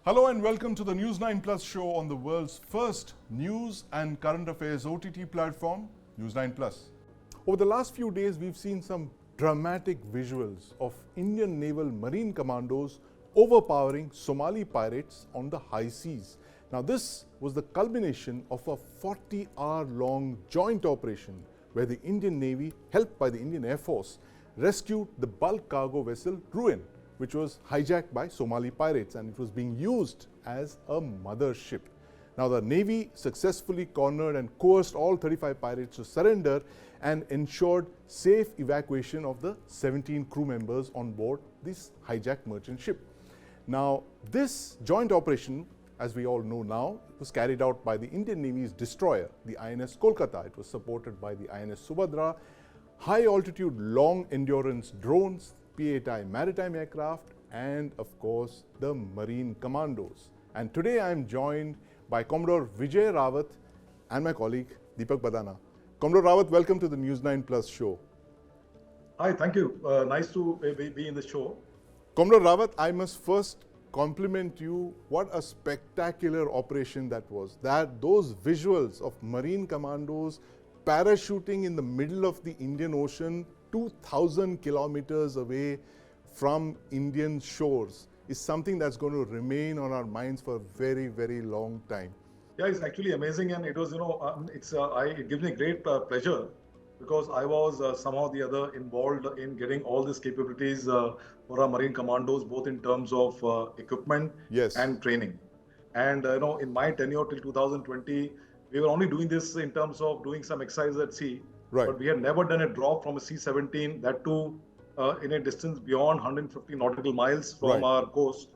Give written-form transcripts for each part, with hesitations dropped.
Hello and welcome to the News9 Plus show on the world's first news and current affairs OTT platform, News9 Plus. Over the last few days, we've seen some dramatic visuals of Indian naval marine commandos overpowering Somali pirates on the high seas. Now, this was the culmination of a 40-hour-long joint operation where the Indian Navy, helped by the Indian Air Force, rescued the bulk cargo vessel Ruin, which was hijacked by Somali pirates, and it was being used as a mother ship. Now, the Navy successfully cornered and coerced all 35 pirates to surrender and ensured safe evacuation of the 17 crew members on board this hijacked merchant ship. Now, this joint operation, as we all know now, was carried out by the Indian Navy's destroyer, the INS Kolkata. It was supported by the INS Subhadra, high-altitude, long-endurance drones, P-8I maritime aircraft, and of course the Marine Commandos. And today I am joined by Commodore Vijay Rawat and my colleague Deepak Bhadana. Commodore Rawat, welcome to the News9 Plus show. Hi, thank you. Nice to be in the show. Commodore Rawat, I must first compliment you. What a spectacular operation that was. Those visuals of Marine Commandos parachuting in the middle of the Indian Ocean 2,000 kilometers away from Indian shores is something that's going to remain on our minds for a very, very long time. Yeah, it's actually amazing, and it was, it gives me great pleasure because I was somehow or the other involved in getting all these capabilities for our Marine Commandos, both in terms of equipment and training. And in my tenure till 2020, we were only doing this in terms of doing some exercises at sea. Right. But we had never done a drop from a C-17, that too in a distance beyond 150 nautical miles from our coast.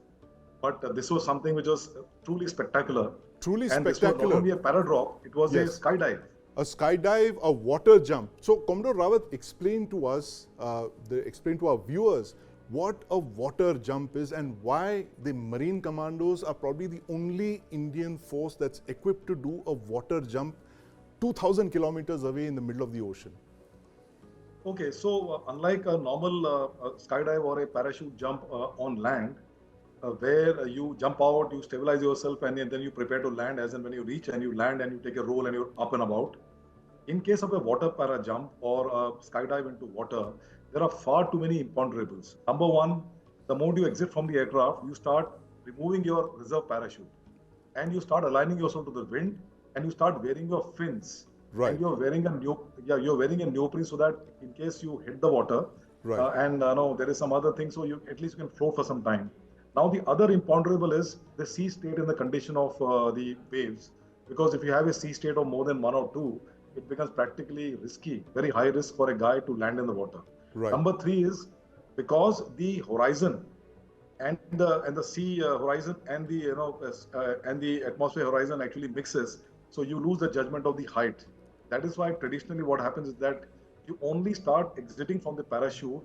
But this was something which was truly spectacular. Truly and spectacular. This was not only a paradrop, it was a skydive. A skydive, a water jump. So, Commodore Rawat, explain to us, explain to our viewers what a water jump is and why the Marine Commandos are probably the only Indian force that's equipped to do a water jump 2,000 kilometers away in the middle of the ocean. Okay, so unlike a normal skydive or a parachute jump on land, where you jump out, you stabilize yourself, and then you prepare to land as and when you reach and you land and you take a roll and you're up and about. In case of a water para jump or a skydive into water, there are far too many imponderables. Number one, the moment you exit from the aircraft, you start removing your reserve parachute and you start aligning yourself to the wind and you start wearing your fins. Right. And you're wearing a neoprene so that in case you hit the water, there is some other thing, so you at least you can float for some time. Now the other imponderable is the sea state in the condition of the waves, because if you have a sea state of more than 1 or 2, it becomes practically risky, very high risk for a guy to land in the water. Right. Number 3 is because the horizon and the sea horizon and the atmosphere horizon actually mixes, so you lose the judgment of the height. That is why traditionally what happens is that you only start exiting from the parachute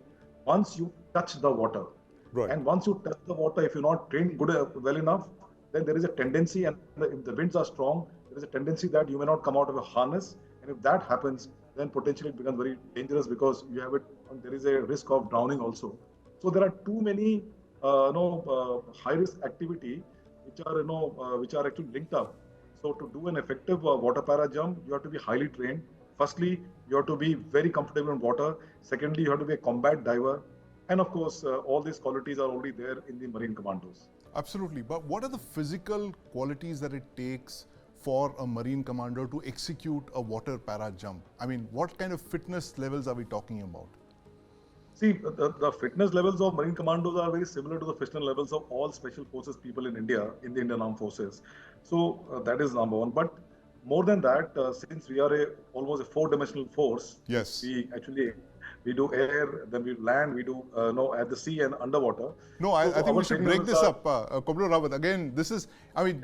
once you touch the water. Right. And once you touch the water, if you're not trained well enough, then there is a tendency, and if the winds are strong, there is a tendency that you may not come out of a harness. And if that happens, then potentially it becomes very dangerous because there is a risk of drowning also. So there are too many high risk activity which are actually linked up. So to do an effective water para jump, you have to be highly trained. Firstly, you have to be very comfortable in water. Secondly, you have to be a combat diver. And of course, all these qualities are already there in the Marine Commandos. Absolutely. But what are the physical qualities that it takes for a Marine Commander to execute a water para jump? I mean, what kind of fitness levels are we talking about? See, the fitness levels of Marine Commandos are very similar to the fitness levels of all special forces people in India, in the Indian Armed Forces. So that is number one. But more than that, since we are almost a 4-dimensional force, we do air, then we land, we do at the sea and underwater. No, I think we should break this up, Commodore Rawat. Again, this is,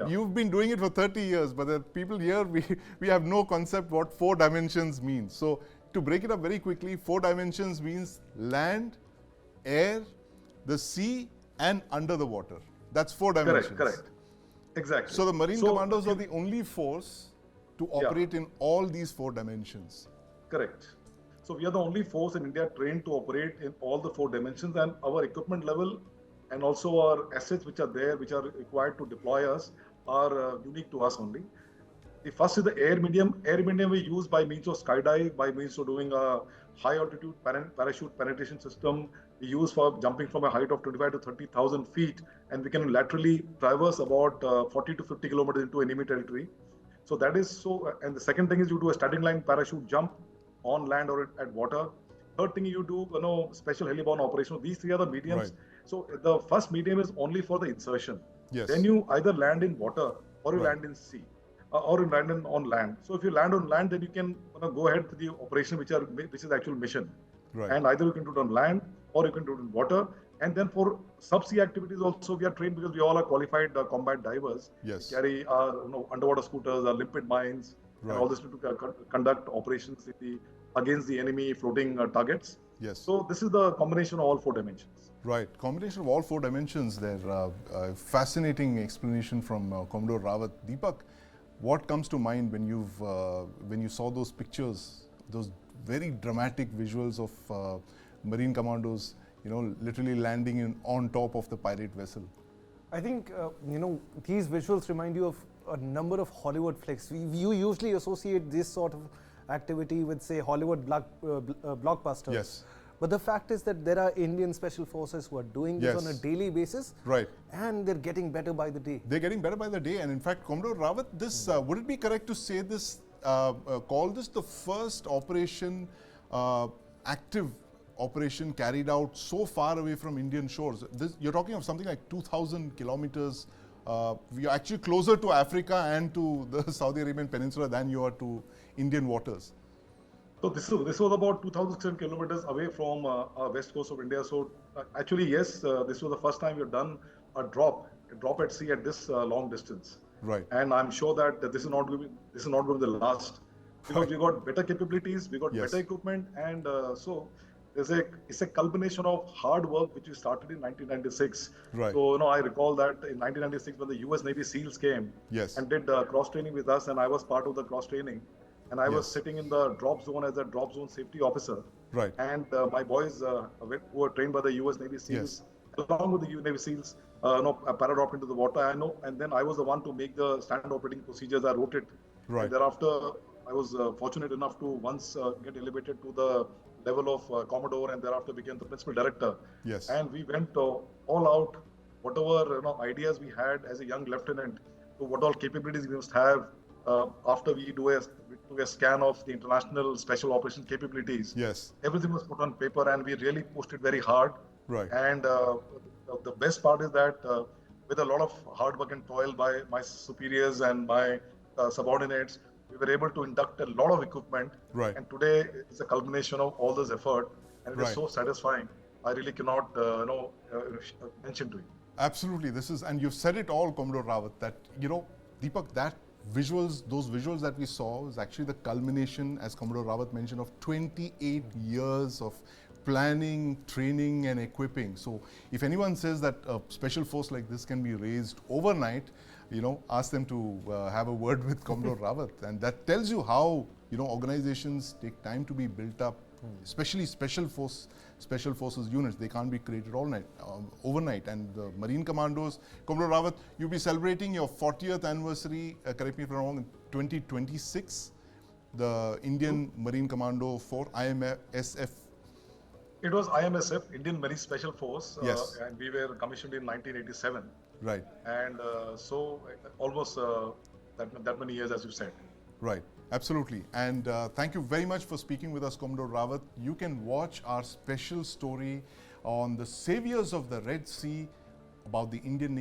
you've been doing it for 30 years, but the people here, we have no concept what 4 dimensions means. So to break it up very quickly, 4 dimensions means land, air, the sea, and under the water. That's 4 dimensions. Correct. Exactly. So the Marine Commandos are the only force to operate in all these 4 dimensions. Correct. So we are the only force in India trained to operate in all the 4 dimensions, and our equipment level and also our assets which are there, which are required to deploy us, are unique to us only. The first is the air medium. Air medium we use by means of skydive, by means of doing a high altitude parachute penetration system. We use for jumping from a height of 25 to 30,000 feet, and we can laterally traverse about 40 to 50 kilometers into enemy territory. So that is so. And the second thing is you do a static line parachute jump on land or at water. Third thing you do, special heliborne operation. These three are the mediums. Right. So the first medium is only for the insertion. Yes. Then you either land in water or you Right. land in sea. Or you land on land. So if you land on land, then you can go ahead with the operation, which is the actual mission. Right. And either you can do it on land or you can do it in water. And then for subsea activities also, we are trained because we all are qualified combat divers. Yes. We carry our underwater scooters, our limpet mines, Right. and all this to conduct operations against the enemy floating targets. Yes. So this is the combination of all four dimensions. Right, combination of all four dimensions there. Fascinating explanation from Commodore Rawat. Deepak, what comes to mind when you saw those pictures, those very dramatic visuals of Marine commandos, literally landing on top of the pirate vessel? I think, these visuals remind you of a number of Hollywood flicks. You usually associate this sort of activity with, say, Hollywood blockbusters. Yes. But the fact is that there are Indian special forces who are doing this on a Yes. daily basis. Right. And they're getting better by the day. They're getting better by the day. And in fact, Commodore Rawat, this, would it be correct to say this, call this the first operation, active operation carried out so far away from Indian shores? You're talking of something like 2,000 kilometers. We are actually closer to Africa and to the Saudi Arabian Peninsula than you are to Indian waters. So this was about 2,600 kilometers away from west coast of India. So actually, yes, this was the first time we've done a drop at sea at this long distance. Right. And I'm sure that this is not going to be the last, because we got better capabilities, we got Yes. better equipment, and so it's a culmination of hard work which we started in 1996. Right. So I recall that in 1996 when the US Navy SEALs came Yes. and did cross training with us, and I was part of the cross training. And I was Yes. sitting in the drop zone as a drop zone safety officer. Right. And my boys who were trained by the US Navy SEALs, along with the Navy SEALs, paradropped into the water. I know, and then I was the one to make the standard operating procedures. I wrote it. Right. And thereafter, I was fortunate enough to once get elevated to the level of Commodore, and thereafter became the principal director. Yes. And we went all out, whatever ideas we had as a young lieutenant, to what all capabilities we must have. After we do a scan of the international special operation capabilities, Yes. everything was put on paper, and we really pushed it very hard. Right. And the best part is that with a lot of hard work and toil by my superiors and my subordinates, we were able to induct a lot of equipment. Right. And today it's a culmination of all this effort, and it is Right. so satisfying. I really cannot mention to you. Absolutely. This is, and you've said it all, Commodore Rawat, that, Deepak, those visuals that we saw is actually the culmination, as Commodore Rawat mentioned, of 28 years of planning, training and equipping. So if anyone says that a special force like this can be raised overnight, ask them to have a word with Commodore Rawat. And that tells you how, organizations take time to be built up, especially special forces units. They can't be created overnight. And the Marine Commandos, Commodore Rawat, you'll be celebrating your 40th anniversary, correct me if I'm wrong, in 2026, the Indian Marine Commando for IMSF. It was IMSF, Indian Marine Special Force, Yes. and we were commissioned in 1987. Right. And so almost that many years, as you said. Right, absolutely. And thank you very much for speaking with us, Commodore Rawat. You can watch our special story on the saviors of the Red Sea about the Indian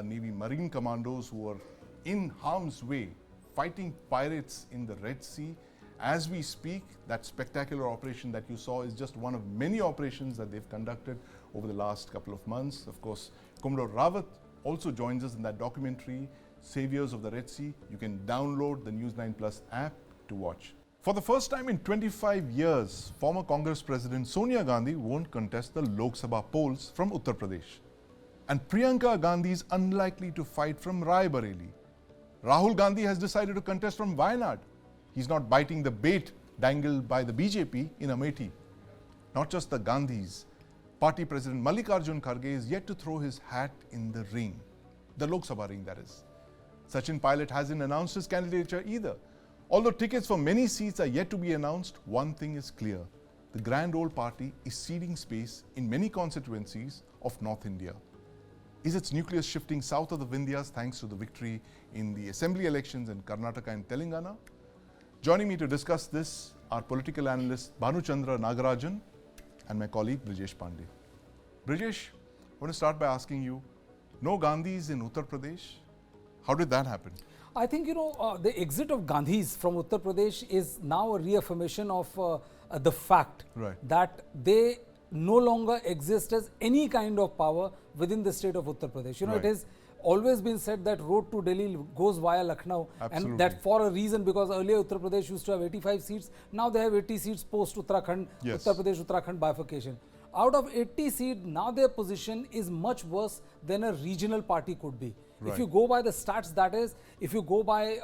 Navy Marine Commandos who are in harm's way fighting pirates in the Red Sea. As we speak, that spectacular operation that you saw is just one of many operations that they've conducted over the last couple of months. Of course, Commodore Rawat also joins us in that documentary, Saviors of the Red Sea. You can download the News9 Plus app to watch. For the first time in 25 years, former Congress President Sonia Gandhi won't contest the Lok Sabha polls from Uttar Pradesh. And Priyanka Gandhi is unlikely to fight from Raebareli. Rahul Gandhi has decided to contest from Wayanad. He's not biting the bait dangled by the BJP in Amethi. Not just the Gandhis, Party President Mallikarjun Kharge is yet to throw his hat in the ring. The Lok Sabha ring, that is. Sachin Pilot hasn't announced his candidature either. Although tickets for many seats are yet to be announced, one thing is clear. The grand old party is ceding space in many constituencies of North India. Is its nucleus shifting south of the Vindhyas thanks to the victory in the assembly elections in Karnataka and Telangana? Joining me to discuss this are political analyst Bhanuchandra Nagarajan and my colleague Brijesh Pandey. Brijesh, I want to start by asking you, no Gandhis in Uttar Pradesh? How did that happen? I think, the exit of Gandhis from Uttar Pradesh is now a reaffirmation of the fact that they no longer exist as any kind of power within the state of Uttar Pradesh. It has always been said that road to Delhi goes via Lucknow. Absolutely. And that for a reason, because earlier Uttar Pradesh used to have 85 seats. Now they have 80 seats post Uttarakhand, Uttar Pradesh-Uttarakhand bifurcation. Out of 80 seats, now their position is much worse than a regional party could be. If you go by the stats, that is, if you go by,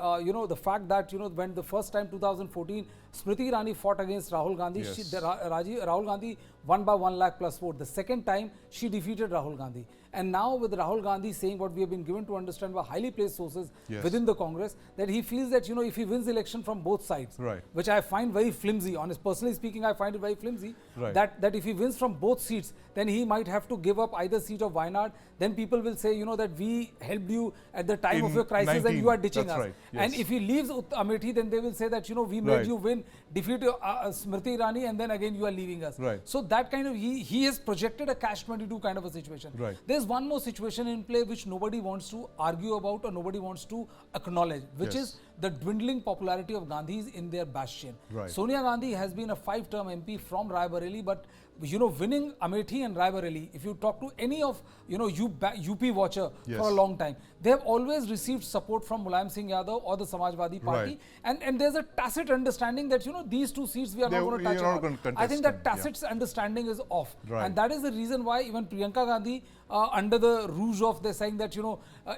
the fact that, when the first time 2014, Smriti Irani fought against Rahul Gandhi, Rahul Gandhi won by 1 lakh plus vote. The second time, she defeated Rahul Gandhi. And now with Rahul Gandhi saying what we have been given to understand by highly placed sources within the Congress, that he feels that, if he wins the election from both sides, which I find very flimsy, personally speaking, I find it very flimsy, that if he wins from both seats, then he might have to give up either seat of Wayanad. Then people will say, that we helped you at the time of your crisis and you are ditching us. And if he leaves Amethi, then they will say that, we made you win, defeat Smriti Irani, and then again you are leaving us. So that kind of, he has projected a catch-22 kind of a situation. There's one more situation in play which nobody wants to argue about or nobody wants to acknowledge, which is the dwindling popularity of Gandhis in their bastion. Sonia Gandhi has been a 5-term MP from Rai Bareli, but winning Amethi and Rai Bareli, if you talk to any of UP watcher for a long time, they have always received support from Mulayam Singh Yadav or the Samajwadi Party, and there's a tacit understanding that these two seats we are not going to touch. I think that tacit understanding is off, and that is the reason why even Priyanka Gandhi, under the rouge of they're saying that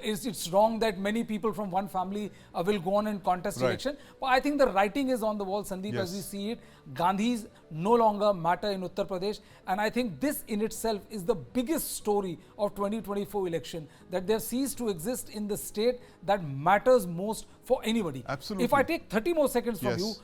it's wrong that many people from one family will go on and contest election. But I think the writing is on the wall, Sandeep, as we see it. Gandhis no longer matter in Uttar Pradesh, and I think this in itself is the biggest story of 2024 election, that they have ceased to exist in the state that matters most for anybody. Absolutely. If I take 30 more seconds from you,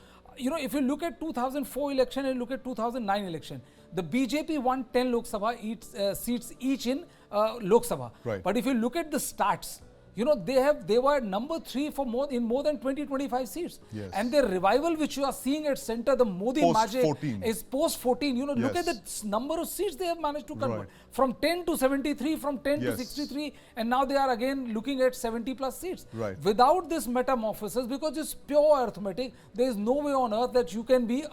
if you look at 2004 election and look at 2009 election, the BJP won 10 Lok Sabha seats each in Lok Sabha. But if you look at the stats, they were number 3 for more than 20-25 seats. And the revival which you are seeing at center, the Modi magic is post 14. Look at the number of seats they have managed to convert from 10 to 73, from 10 to 63, and now they are again looking at 70 plus seats. Without this metamorphosis, because it's pure arithmetic, there is no way on earth that you can be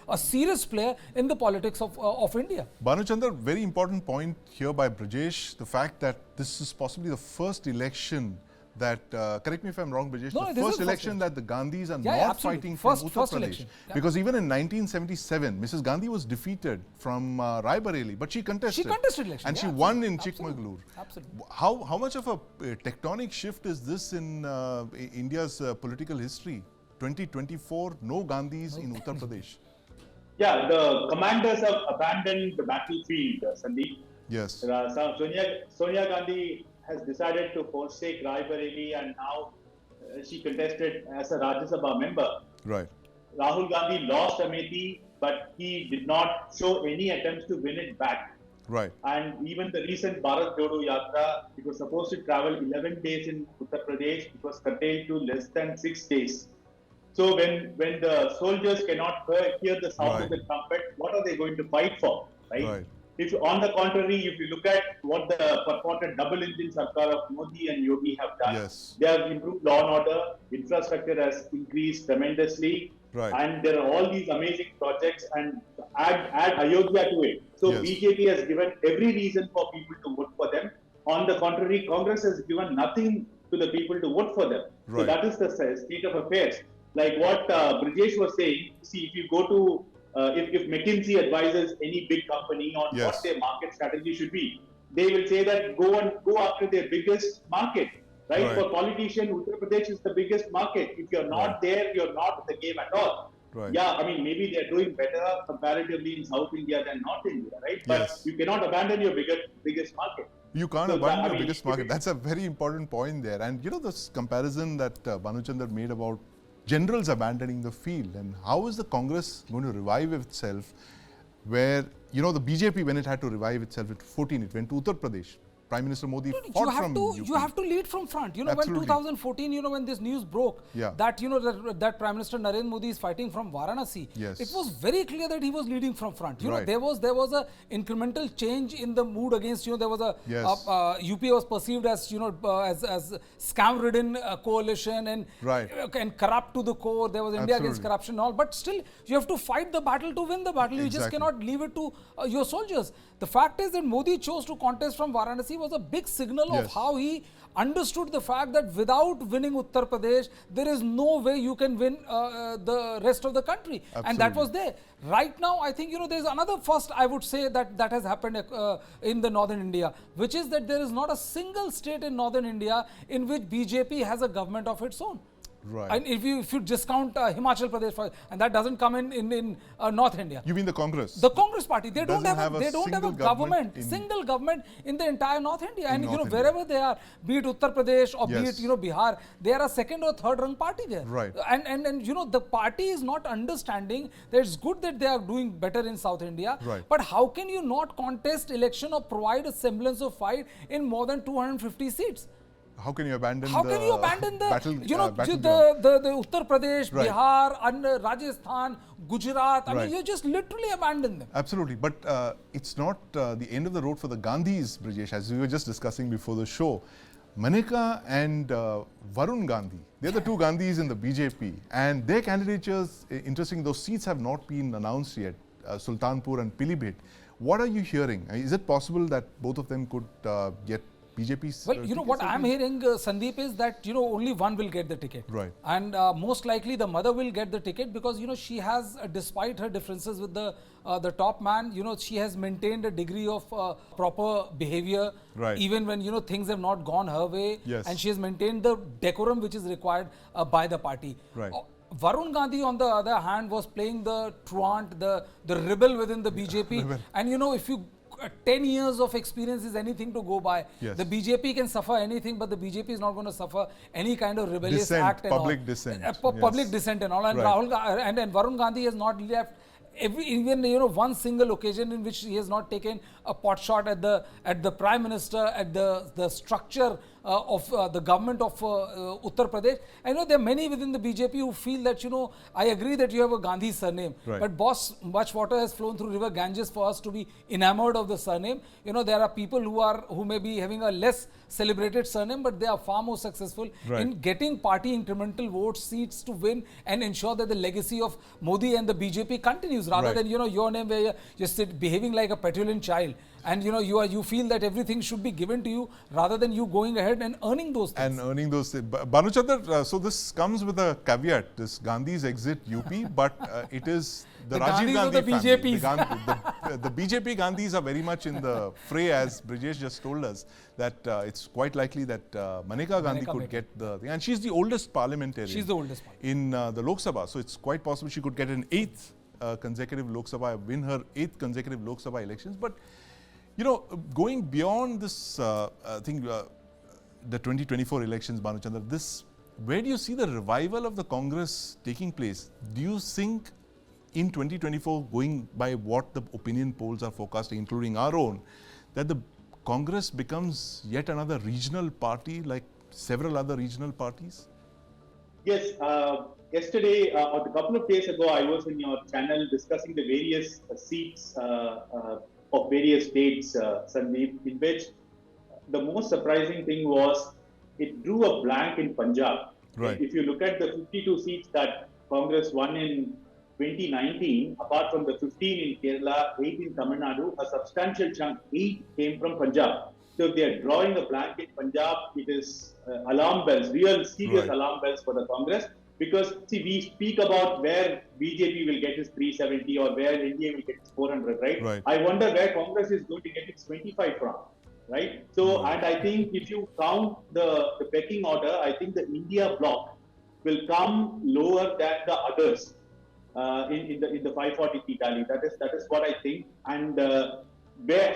a serious player in the politics of India. Bhanuchandra, very important point here by Brijesh, the fact that this is possibly the first election that, correct me if I'm wrong, Brijesh, the first election that the Gandhis are not fighting from Uttar Pradesh. Because even in 1977, Mrs. Gandhi was defeated from Rai Bareli, but she contested. She contested election. And she won in Chikmagalur. Absolutely. How much of a tectonic shift is this in India's political history? 2024, no Gandhis in Uttar Pradesh. Yeah, the commanders have abandoned the battlefield, Sandeep. Yes. Sonia Gandhi has decided to forsake Rai Bareli, and now she contested as a Rajya Sabha member. Rahul Gandhi lost Amethi, but he did not show any attempts to win it back. And even the recent Bharat Jodo Yatra, it was supposed to travel 11 days in Uttar Pradesh. It was curtailed to less than 6 days. So when the soldiers cannot hear the sound of the trumpet, what are they going to fight for? If on the contrary, if you look at what the purported double engine Sarkar of Modi and Yogi have done, they have improved law and order, infrastructure has increased tremendously, and there are all these amazing projects, and add Ayodhya to it. So BJP has given every reason for people to vote for them. On the contrary, Congress has given nothing to the people to vote for them. So that is the state of affairs. Like what Brijesh was saying, see, if you go to if McKinsey advises any big company on what their market strategy should be, they will say that go after their biggest market. For politicians, Uttar Pradesh is the biggest market. If you're not there, you're not in the game at all. Right. Yeah, I mean, maybe they're doing better comparatively in South India than North India, right? But Yes. you cannot abandon your biggest market. You can't So abandon that- I your mean, biggest market. That's a very important point there. And this comparison that Bhanuchandar made about generals abandoning the field, and how is the Congress going to revive itself where, the BJP, when it had to revive itself at 14, it went to Uttar Pradesh. Prime Minister Modi fought from UP. You have to lead from front. When Absolutely. 2014, when this news broke, Yeah. that that Prime Minister Narendra Modi is fighting from Varanasi, Yes. it was very clear that he was leading from front. Right. There was a incremental change in the mood against. There was a Yes. UP was perceived as as scam-ridden coalition and Right. and corrupt to the core. There was India against Absolutely. corruption and all, but still you have to fight the battle to win the battle. You just Exactly. cannot leave it to your soldiers. The fact is that Modi chose to contest from Varanasi was a big signal of Yes. how he understood the fact that without winning Uttar Pradesh, there is no way you can win the rest of the country. And that was there. Right now, I think, there's another first, I would say, that has happened in the northern India, which is that there is not a single state in northern India in which BJP has a government of its own. Right. And if you discount Himachal Pradesh, and that doesn't come in North India. You mean the Congress? The Congress party, they don't Doesn't have a single government, in- single government in the entire North India. And North India. wherever they are, be it Uttar Pradesh or be Yes. it Bihar, they are a second or third rung party there. Right. And the party is not understanding that it's good that they are doing better in South India. Right. But how can you not contest election or provide a semblance of fight in more than 250 seats? How can you abandon How the can you abandon the battleground? the Uttar Pradesh, Right. Bihar, and Rajasthan, Gujarat? I Right. mean, you just literally abandon them. Absolutely, but it's not the end of the road for the Gandhis, Brijesh, as we were just discussing before the show. Maneka and Varun Gandhi, they're the two Gandhis in the BJP, and their candidatures, interesting, those seats have not been announced yet, Sultanpur and Pilibhit. What are you hearing? Is it possible that both of them could get BJP's? Well, what I'm hearing, Sandeep, is that, only one will get the ticket. Right. And most likely the mother will get the ticket because, she has, despite her differences with the top man, she has maintained a degree of proper behavior. Right. Even when, things have not gone her way. Yes. And she has maintained the decorum which is required by the party. Right. Varun Gandhi, on the other hand, was playing the truant, the rebel within the BJP. And, if you 10 years of experience is anything to go by. Yes. The BJP can suffer anything, but the BJP is not going to suffer any kind of rebellious Dissent, act and public all. dissent. Public Yes. dissent and all. And Right. and Varun Gandhi has not left even one single occasion in which he has not taken a pot shot at the Prime Minister, at the structure of the government of Uttar Pradesh. I know there are many within the BJP who feel that, I agree that you have a Gandhi surname, Right. but boss, much water has flown through river Ganges for us to be enamored of the surname. There are people who may be having a less celebrated surname, but they are far more successful Right. in getting party incremental votes, seats to win and ensure that the legacy of Modi and the BJP continues, rather Right. than, your name where you're behaving like a petulant child. And you feel that everything should be given to you rather than you going ahead and earning those things. And earning those things. Bhanuchandar, so this comes with a caveat, this Gandhi's exit UP, but it is the The Rajiv Gandhis Gandhi or the family. BJPs? The BJP Gandhis are very much in the fray, as Brijesh just told us, that it's quite likely that Maneka Gandhi could get the thing. And she's the oldest parliamentarian. She's the oldest one. In the Lok Sabha, so it's quite possible she could get an 8th consecutive Lok Sabha, win her 8th consecutive Lok Sabha elections. But going beyond this thing, the 2024 elections, Bhanuchandar, where do you see the revival of the Congress taking place? Do you think in 2024, going by what the opinion polls are forecasting, including our own, that the Congress becomes yet another regional party like several other regional parties? Yes. Yesterday, or a couple of days ago, I was in your channel discussing the various seats of various states, Sandeep, in which the most surprising thing was it drew a blank in Punjab. Right. If you look at the 52 seats that Congress won in 2019, apart from the 15 in Kerala, 8 in Tamil Nadu, a substantial chunk, 8 came from Punjab. So if they are drawing a blank in Punjab, it is alarm bells, real serious Right. alarm bells for the Congress. Because, see, we speak about where BJP will get its 370 or where NDA will get its 400, right? Right. I wonder where Congress is going to get its 25 from, right? So, and I think if you count the pecking order, I think the India bloc will come lower than the others. in the 540 tally. That is what I think. And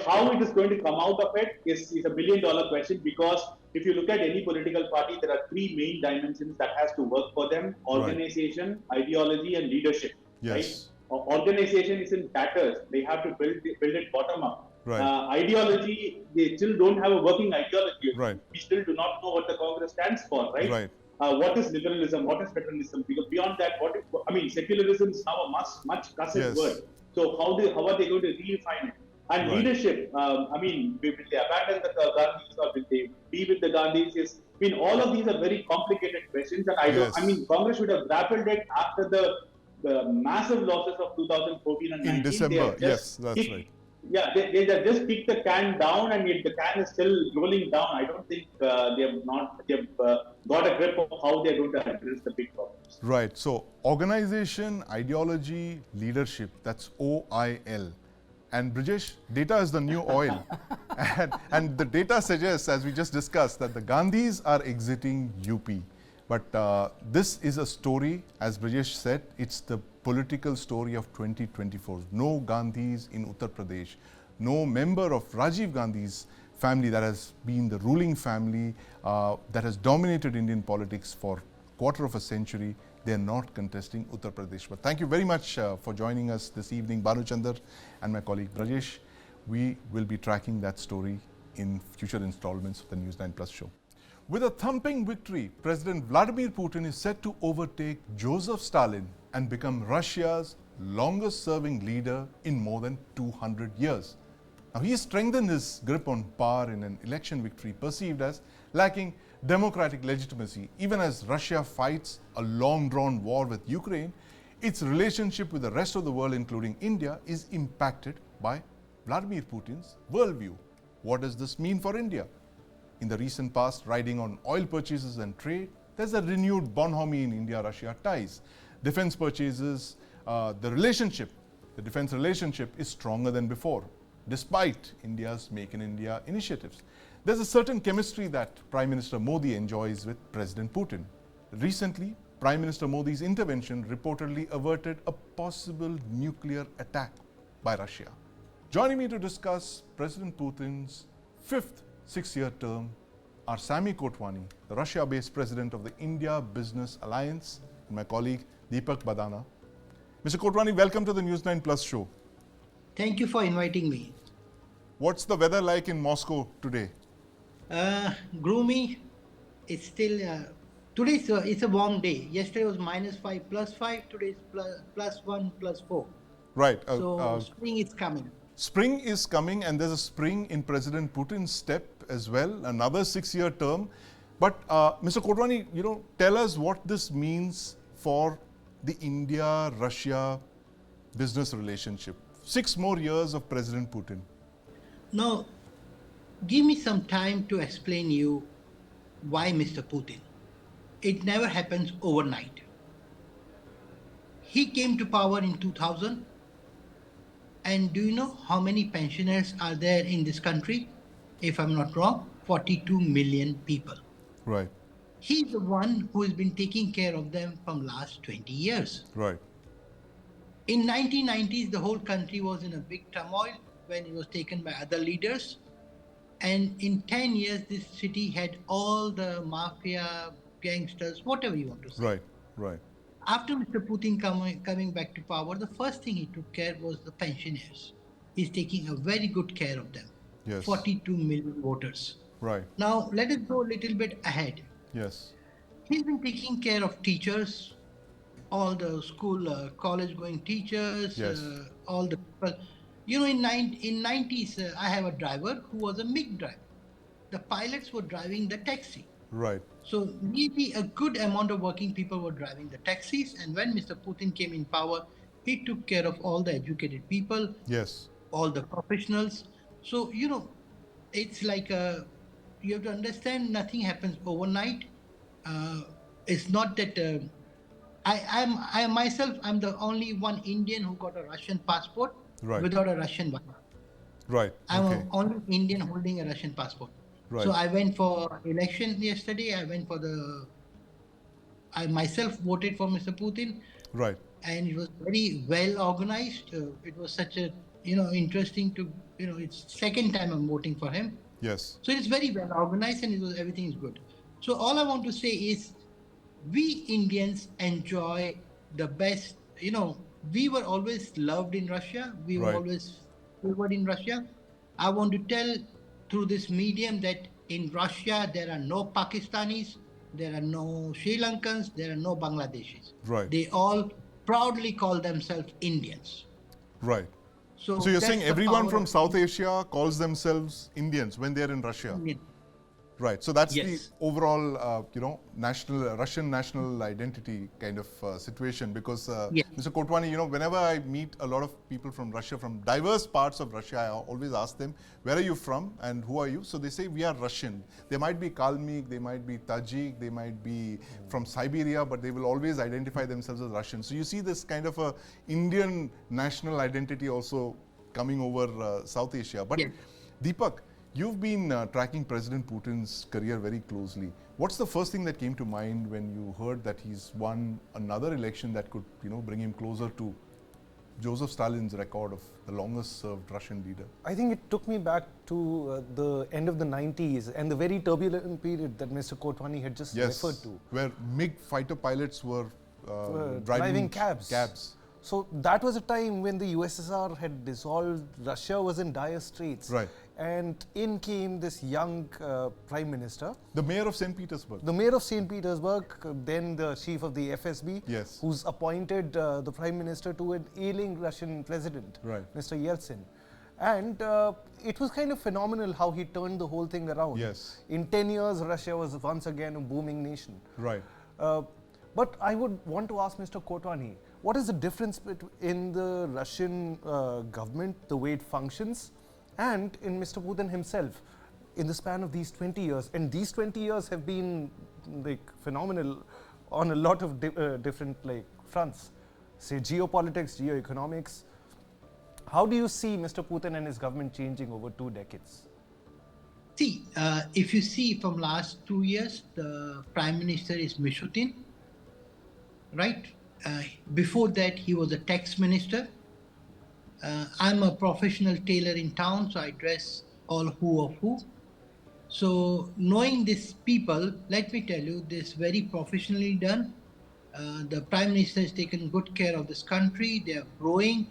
how it is going to come out of it is a $1 billion question, because if you look at any political party, there are three main dimensions that has to work for them: organization, ideology, and leadership. Yes. Right? Organization is in tatters. They have to build it bottom up. Right. Ideology, they still don't have a working ideology. Right. We still do not know what the Congress stands for, right? Right. What is liberalism? What is federalism? Because beyond that, secularism is now a much cussed word. So how are they going to redefine it? And leadership, will they abandon the Gandhis or will they be with the Gandhis? All of these are very complicated questions, and Congress should have grappled it after the massive losses of 2014 and 19. In December, yes, that's right. Yeah, they just kicked the can down, and the can is still rolling down. I don't think they have got a grip of how they're going to address the big problems. Right. So organization, ideology, leadership, that's OIL. And Brijesh, data is the new oil. and the data suggests, as we just discussed, that the Gandhis are exiting UP. But this is a story, as Brijesh said, it's the political story of 2024. No Gandhis in Uttar Pradesh, no member of Rajiv Gandhi's family that has been the ruling family that has dominated Indian politics for quarter of a century. They are not contesting Uttar Pradesh. But thank you very much for joining us this evening, Bhanuchandar and my colleague Brajesh. We will be tracking that story in future installments of the News9 Plus show. With a thumping victory, President Vladimir Putin is set to overtake Joseph Stalin and become Russia's longest-serving leader in more than 200 years. Now, he strengthened his grip on power in an election victory perceived as lacking democratic legitimacy. Even as Russia fights a long-drawn war with Ukraine, its relationship with the rest of the world, including India, is impacted by Vladimir Putin's worldview. What does this mean for India? In the recent past, riding on oil purchases and trade, there's a renewed bonhomie in India-Russia ties. Defense purchases, the defense relationship is stronger than before, despite India's Make in India initiatives. There's a certain chemistry that Prime Minister Modi enjoys with President Putin. Recently, Prime Minister Modi's intervention reportedly averted a possible nuclear attack by Russia. Joining me to discuss President Putin's fifth six-year term are Sami Kotwani, the Russia-based president of the India Business Alliance, and my colleague Deepak Bhadana. Mr. Kotwani, welcome to the News9 Plus show. Thank you for inviting me. What's the weather like in Moscow today? Gloomy. It's still today. It's a warm day. Yesterday was -5, +5. Today is +1, +4. Right. So spring is coming. Spring is coming, and there's a spring in President Putin's step as well. Another six-year term. But Mr. Kotwani, tell us what this means for the India-Russia business relationship. 6 more years of President Putin. Now, give me some time to explain you why Mr. Putin. It never happens overnight. He came to power in 2000. And do you know how many pensioners are there in this country? If I'm not wrong, 42 million people. Right. He's the one who has been taking care of them from last 20 years. Right. In 1990s, the whole country was in a big turmoil when it was taken by other leaders. And in 10 years, this city had all the mafia, gangsters, whatever you want to say. Right, right. After Mr. Putin coming back to power, the first thing he took care was the pensioners. He's taking a very good care of them. Yes. 42 million voters. Right. Now, let us go a little bit ahead. Yes. He's been taking care of teachers, all the school, college-going teachers, Yes. all the people. In 90s, I have a driver who was a MiG driver. The pilots were driving the taxi. Right. So maybe a good amount of working people were driving the taxis. And when Mr. Putin came in power, he took care of all the educated people. Yes. All the professionals. So, it's like you have to understand nothing happens overnight. It's not that I myself, I'm the only one Indian who got a Russian passport without a Russian wife. Right. I'm okay. the only Indian holding a Russian passport. Right. So I went for election yesterday. I myself voted for Mr. Putin. Right. and it was very well organized. It was such a, interesting to, it's second time I'm voting for him. Yes. So it's very well organized and everything is good. So all I want to say is we Indians enjoy the best, we were always loved in Russia. We were always favored in Russia. I want to tell through this medium that in Russia, there are no Pakistanis, there are no Sri Lankans, there are no Bangladeshis. Right. They all proudly call themselves Indians. Right. So you're saying everyone from South India. Asia calls themselves Indians when they're in Russia? Indian. Right. So that's the Yes. overall, Russian national identity kind of situation. Because, Yes. Mr. Kotwani, whenever I meet a lot of people from Russia, from diverse parts of Russia, I always ask them, where are you from and who are you? So they say, we are Russian. They might be Kalmyk, they might be Tajik, they might be from Siberia, but they will always identify themselves as Russian. So you see this kind of a Indian national identity also coming over South Asia. But Yes. Deepak, you've been tracking President Putin's career very closely. What's the first thing that came to mind when you heard that he's won another election that could, bring him closer to Joseph Stalin's record of the longest served Russian leader? I think it took me back to the end of the 90s and the very turbulent period that Mr. Kotwani had just referred to. Where MiG fighter pilots were driving cabs. So that was a time when the USSR had dissolved, Russia was in dire straits. Right. And in came this young Prime Minister. The mayor of St. Petersburg. The mayor of St. Petersburg, then the chief of the FSB, Yes. who's appointed the Prime Minister to an ailing Russian president, Right. Mr. Yeltsin. And it was kind of phenomenal how he turned the whole thing around. Yes. In 10 years, Russia was once again a booming nation. Right. But I would want to ask Mr. Kotwani, what is the difference in the Russian government, the way it functions, and in Mr. Putin himself in the span of these 20 years? And these 20 years have been like phenomenal on a lot of different fronts, say geopolitics, geoeconomics. How do you see Mr. Putin and his government changing over 2 decades? See, if you see from last 2 years, the Prime Minister is Mishutin, right? Before that, he was a tax minister. I'm a professional tailor in town, so I dress all who of who. So knowing these people, let me tell you, this very professionally done. The Prime Minister has taken good care of this country. They are growing.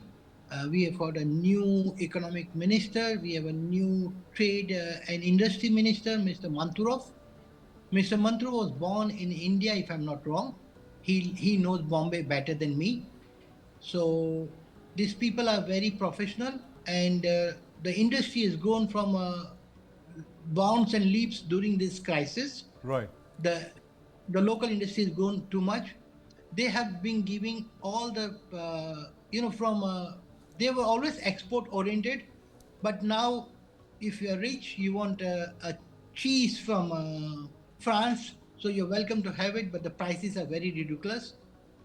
We have got a new economic minister. We have a new trade and industry minister, Mr. Manturov. Mr. Manturov was born in India, if I'm not wrong. He knows Bombay better than me. So these people are very professional, and the industry has grown from bounds and leaps during this crisis. Right. The local industry has grown too much. They have been giving all the, they were always export oriented, but now if you're rich, you want a cheese from France, so you're welcome to have it, but the prices are very ridiculous.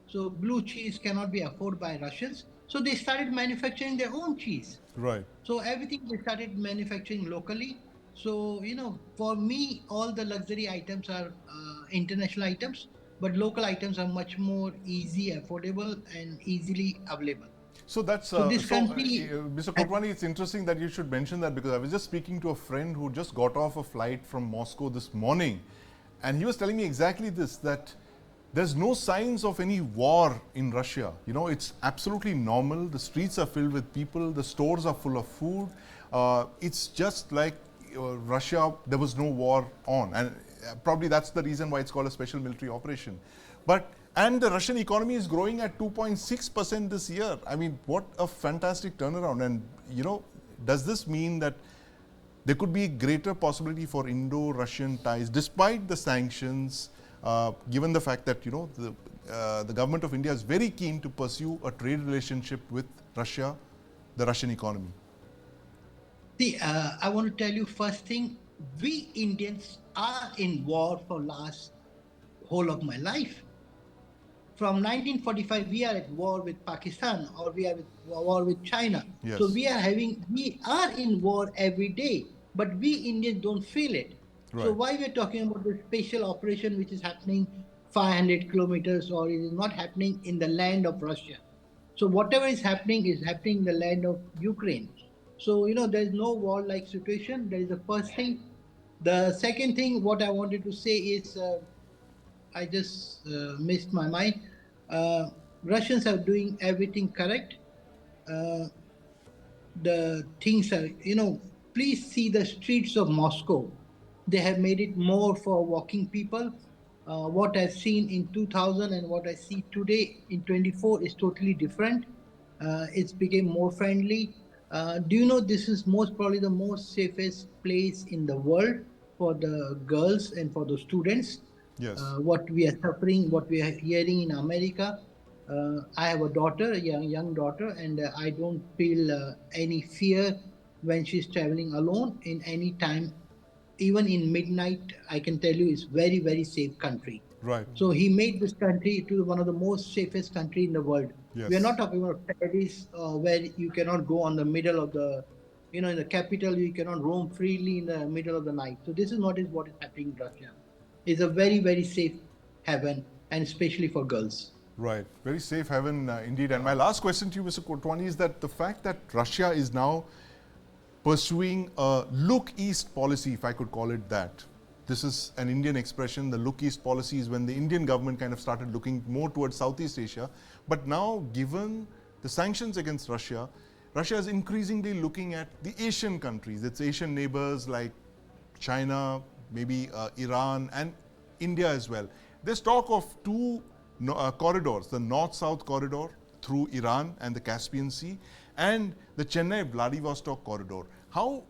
So blue cheese cannot be afforded by Russians. So they started manufacturing their own cheese. Right. So everything they started manufacturing locally. So, for me, all the luxury items are international items, but local items are much more easy, affordable, and easily available. So that's Mr. Kotwani, it's interesting that you should mention that, because I was just speaking to a friend who just got off a flight from Moscow this morning, and he was telling me exactly this, that there's no signs of any war in Russia. It's absolutely normal. The streets are filled with people. The stores are full of food. It's just like Russia, there was no war on. And probably that's the reason why it's called a special military operation. And the Russian economy is growing at 2.6% this year. I mean, what a fantastic turnaround. And, does this mean that there could be greater possibility for Indo-Russian ties, despite the sanctions, given the fact that, the government of India is very keen to pursue a trade relationship with Russia, the Russian economy? See, I want to tell you first thing, we Indians are in war for last whole of my life. From 1945, we are at war with Pakistan, or we are at war with China. Yes. So we are in war every day, but we Indians don't feel it. Right. So why we're talking about the special operation which is happening 500 kilometers, or it is not happening in the land of Russia. So whatever is happening in the land of Ukraine. So, there is no war-like situation. That is the first thing. The second thing, what I wanted to say is, I just missed my mind. Russians are doing everything correct. The things are, please see the streets of Moscow. They have made it more for walking people. What I've seen in 2000 and what I see today in 24 is totally different. It's become more friendly. Do you know this is most probably the most safest place in the world for the girls and for the students? Yes. What we are suffering, what we are hearing in America. I have a daughter, a young daughter, and I don't feel any fear when she's traveling alone in any time. Even in midnight, I can tell you it's very, very safe country. Right. So he made this country to one of the most safest country in the world. Yes. We are not talking about Paris, where you cannot go on the middle of the, in the capital, you cannot roam freely in the middle of the night. So this is not what is happening in Russia. It's a very, very safe haven, and especially for girls. Right. Very safe haven indeed. And my last question to you, Mr. Kotwani, is that the fact that Russia is now pursuing a look east policy, if I could call it that. This is an Indian expression. The look east policy is when the Indian government kind of started looking more towards Southeast Asia. But now, given the sanctions against Russia, Russia is increasingly looking at the Asian countries, its Asian neighbors like China, maybe Iran and India as well. There's talk of two corridors, the North-South corridor through Iran and the Caspian Sea, and the Chennai-Vladivostok corridor. How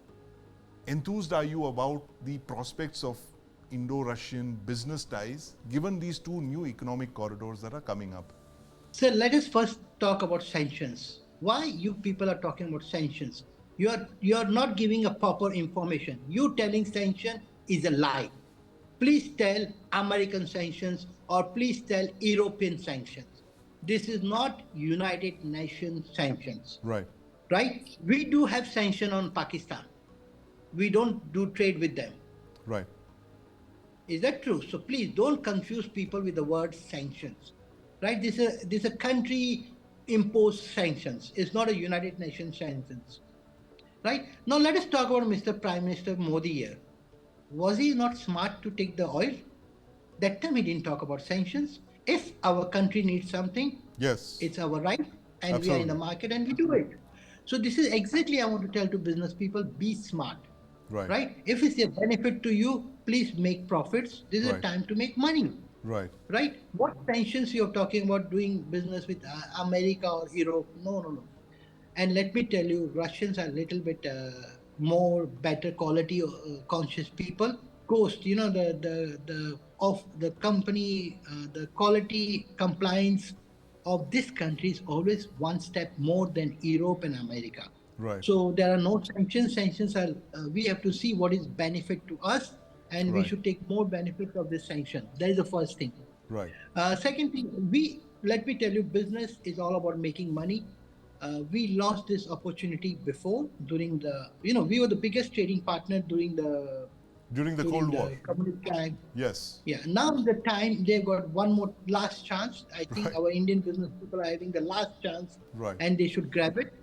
enthused are you about the prospects of Indo-Russian business ties, given these two new economic corridors that are coming up? So let us first talk about sanctions. Why you people are talking about sanctions? You are not giving a proper information. You telling sanction is a lie. Please tell American sanctions, or please tell European sanctions. This is not United Nations sanctions. Right. Right? We do have sanction on Pakistan. We don't do trade with them. Right. Is that true? So please don't confuse people with the word sanctions. Right? This is a country imposed sanctions. It's not a United Nations sanctions. Right? Now let us talk about Mr. Prime Minister Modi here. Was he not smart to take the oil? That time he didn't talk about sanctions. If our country needs something, yes, it's our right, and absolutely, we are in the market and we do it. So this is exactly I want to tell to business people, be smart. Right. Right? If it's a benefit to you, please make profits. This is a time to make money. Right. Right? What sanctions you're talking about doing business with America or Europe? No. And let me tell you, Russians are a little bit more better quality conscious people. Cost, the company, the quality compliance of this country is always one step more than Europe and America. Right. So there are no sanctions. Sanctions are, we have to see what is benefit to us, and we should take more benefit of this sanction. That is the first thing. Right. Second thing, let me tell you, business is all about making money. We lost this opportunity before during the, we were the biggest trading partner during the Cold War. Communist time. Yes. Yeah. Now the time they've got one more last chance. I think our Indian business people are having the last chance, and they should grab it.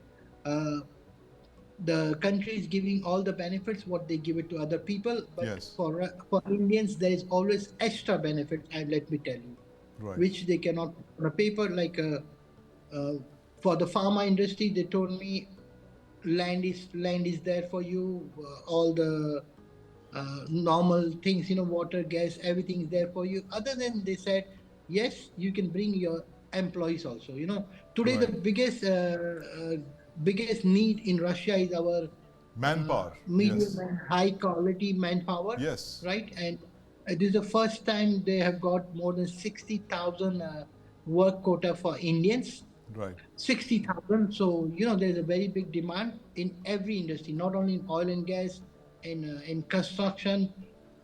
The country is giving all the benefits what they give it to other people, but for Indians there is always extra benefits. And let me tell you, which they cannot put on a paper. Like for the pharma industry, they told me land is there for you. All the normal things, water, gas, everything is there for you. Other than they said, yes, you can bring your employees also. Today the biggest need in Russia is our manpower, medium and high quality manpower. Yes. Right, and this is the first time they have got more than 60,000 work quota for Indians. Right. 60,000. So there's a very big demand in every industry, not only in oil and gas. In construction,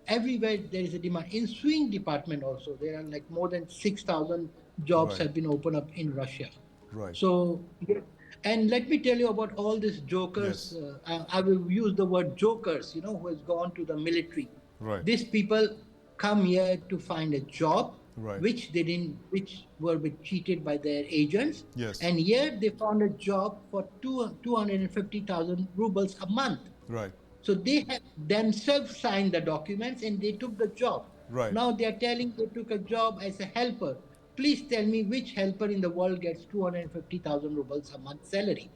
everywhere there is a demand. In swing department also, there are like more than 6,000 jobs have been opened up in Russia. Right. So, and let me tell you about all these jokers. I will use the word jokers, who has gone to the military. Right. These people come here to find a job. which they didn't, which were cheated by their agents. Yes. And here they found a job for 250,000 rubles a month. Right. So they have themselves signed the documents and they took the job. Right. Now they are telling they took a job as a helper. Please tell me which helper in the world gets 250,000 rubles a month salary.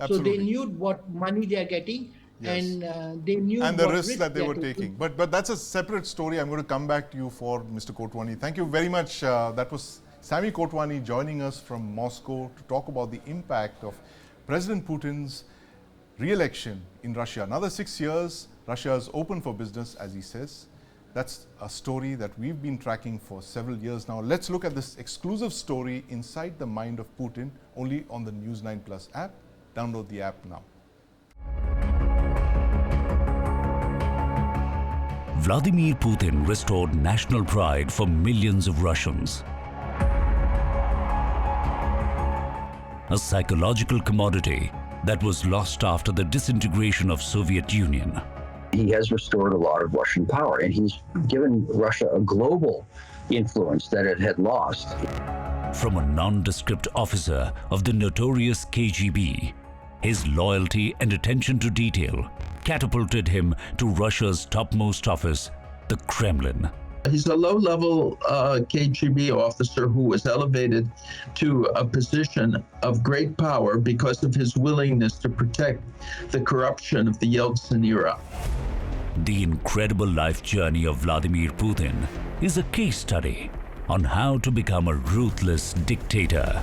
Absolutely. So they knew what money they are getting. Yes. And they knew and the what risks that they were taking. taking. But that's a separate story. I'm going to come back to you for Mr. Kotwani. Thank you very much. That was Sami Kotwani joining us from Moscow to talk about the impact of President Putin's re-election in Russia. Another 6 years, Russia is open for business, as he says. That's a story that we've been tracking for several years now. Let's look at this exclusive story inside the mind of Putin, only on the News9 Plus app. Download the app now. Vladimir Putin restored national pride for millions of Russians. A psychological commodity that was lost after the disintegration of Soviet Union. He has restored a lot of Russian power, and he's given Russia a global influence that it had lost. From a nondescript officer of the notorious KGB, his loyalty and attention to detail catapulted him to Russia's topmost office, the Kremlin. He's a low-level KGB officer who was elevated to a position of great power because of his willingness to protect the corruption of the Yeltsin era. The incredible life journey of Vladimir Putin is a case study on how to become a ruthless dictator.